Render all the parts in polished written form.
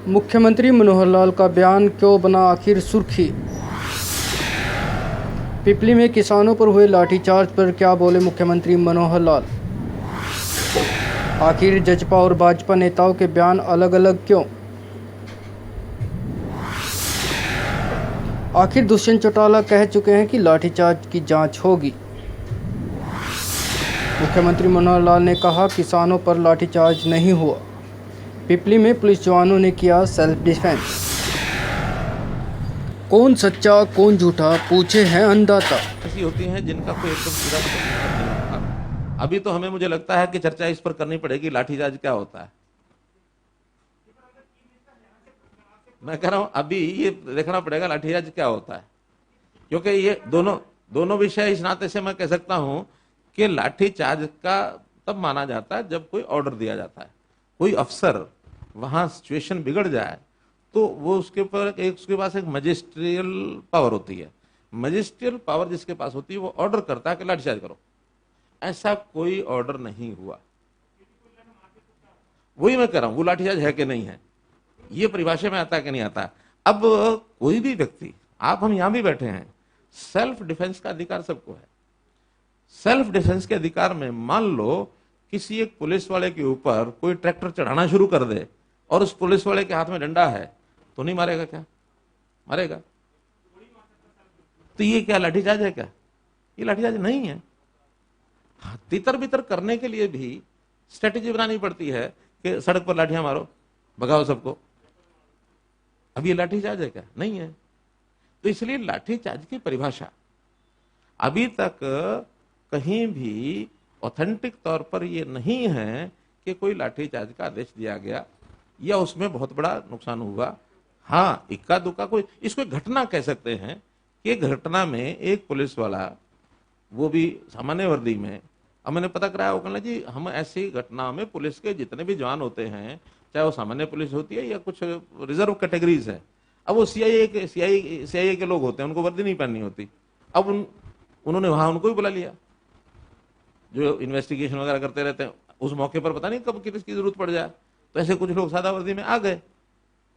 मुख्यमंत्री मनोहर लाल का बयान क्यों बना आखिर सुर्खी। पिपली में किसानों पर हुए लाठीचार्ज पर क्या बोले मुख्यमंत्री मनोहर लाल। आखिर जजपा और भाजपा नेताओं के बयान अलग अलग क्यों। आखिर दुष्यंत चौटाला कह चुके हैं कि लाठीचार्ज की जांच होगी। मुख्यमंत्री मनोहर लाल ने कहा किसानों पर लाठीचार्ज नहीं हुआ। पिपली में पुलिस जवानों ने किया सेल्फ डिफेंस। कौन सच्चा कौन झूठा पूछे हैं अन्नदाता। ऐसी होती हैं जिनका कोई एकदम सीधा नहीं होता। अभी तो हमें मुझे लगता है कि चर्चा इस पर करनी पड़ेगी लाठीचार्ज क्या होता है। मैं कह रहा हूं अभी ये देखना पड़ेगा लाठीचार्ज क्या होता है, क्योंकि ये दोनों विषय इस नाते से मैं कह सकता हूं कि लाठीचार्ज का तब माना जाता है जब कोई ऑर्डर दिया जाता है। कोई अफसर वहां सिचुएशन बिगड़ जाए तो वो उसके पास एक मजिस्ट्रियल पावर होती है। मजिस्ट्रियल पावर जिसके पास होती है वो ऑर्डर करता है कि लाठीचार्ज करो। ऐसा कोई ऑर्डर नहीं हुआ। वही मैं कह रहा हूं, वो लाठीचार्ज है कि नहीं है, ये परिभाषा में आता है कि नहीं आता। अब कोई भी व्यक्ति, आप हम यहां भी बैठे हैं, सेल्फ डिफेंस का अधिकार सबको है। सेल्फ डिफेंस के अधिकार में मान लो किसी एक पुलिस वाले के ऊपर कोई ट्रैक्टर चढ़ाना शुरू कर दे और उस पुलिस वाले के हाथ में डंडा है तो नहीं मारेगा क्या? मारेगा। तो ये क्या लाठीचार्ज है क्या? ये लाठीचार्ज नहीं है। तितर बितर करने के लिए भी स्ट्रेटेजी बनानी पड़ती है कि सड़क पर लाठियां मारो, भगाओ सबको। अब ये लाठीचार्ज है क्या? नहीं है। तो इसलिए लाठीचार्ज की परिभाषा अभी तक कहीं भी ऑथेंटिक तौर पर यह नहीं है कि कोई लाठीचार्ज का आदेश दिया गया या उसमें बहुत बड़ा नुकसान हुआ। हाँ, इक्का दुक्का कोई इसको घटना कह सकते हैं कि घटना में एक पुलिस वाला, वो भी सामान्य वर्दी में, अब मैंने पता कराया वो कहना जी हम ऐसी घटना में पुलिस के जितने भी जवान होते हैं, चाहे वो सामान्य पुलिस होती है या कुछ रिजर्व कैटेगरीज है, अब वो सीआईए के लोग होते हैं, उनको वर्दी नहीं पहननी होती। अब उन्होंने वहां उनको ही बुला लिया जो इन्वेस्टिगेशन वगैरह करते रहते हैं। उस मौके पर पता नहीं कब किसकी जरूरत पड़ जाए, तो ऐसे कुछ लोग सादा वर्दी में आ गए।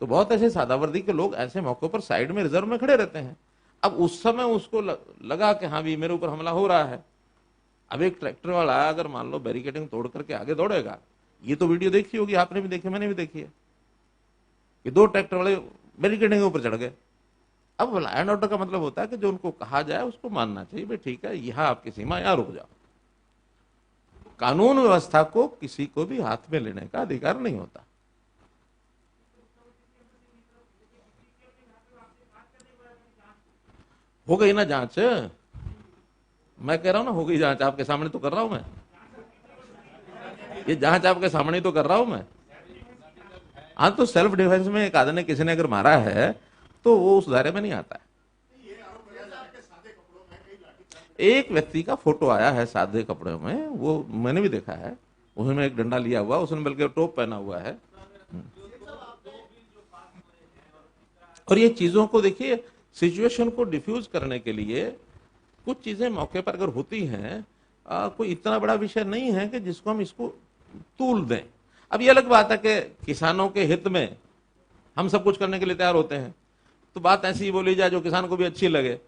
तो बहुत ऐसे सादा वर्दी के लोग ऐसे मौकों पर साइड में रिजर्व में खड़े रहते हैं। अब उस समय उसको लगा कि हाँ भी मेरे ऊपर हमला हो रहा है। अब एक ट्रैक्टर वाला अगर मान लो बैरिकेडिंग तोड़ करके आगे दौड़ेगा, ये तो वीडियो देखी होगी, आपने भी देखी, मैंने भी देखी है कि दो ट्रैक्टर वाले बैरिकेडिंग के ऊपर चढ़ गए। अब लॉ एंड ऑर्डर का मतलब होता है कि जो उनको कहा जाए उसको मानना चाहिए, भाई ठीक है यहां आपकी सीमा, यहां रुक जाओ। कानून व्यवस्था को किसी को भी हाथ में लेने का अधिकार नहीं होता। हो गई ना जांच, मैं कह रहा हूं ना, हो गई जांच, आपके सामने तो कर रहा हूं मैं, ये जांच आपके सामने तो कर रहा हूं मैं। हाँ, तो सेल्फ डिफेंस में एक आदमी ने किसी ने अगर मारा है तो वो उस दायरे में नहीं आता है। एक व्यक्ति का फोटो आया है सादे कपड़े में, वो मैंने भी देखा है, उसमें एक डंडा लिया हुआ, उसने बल्कि टोप पहना हुआ है। और ये चीजों को देखिए, सिचुएशन को डिफ्यूज करने के लिए कुछ चीजें मौके पर अगर होती हैं, कोई इतना बड़ा विषय नहीं है कि जिसको हम इसको तूल दें। अब ये अलग बात है कि किसानों के हित में हम सब कुछ करने के लिए तैयार होते हैं, तो बात ऐसी ही बोली जाए जो किसान को भी अच्छी लगे।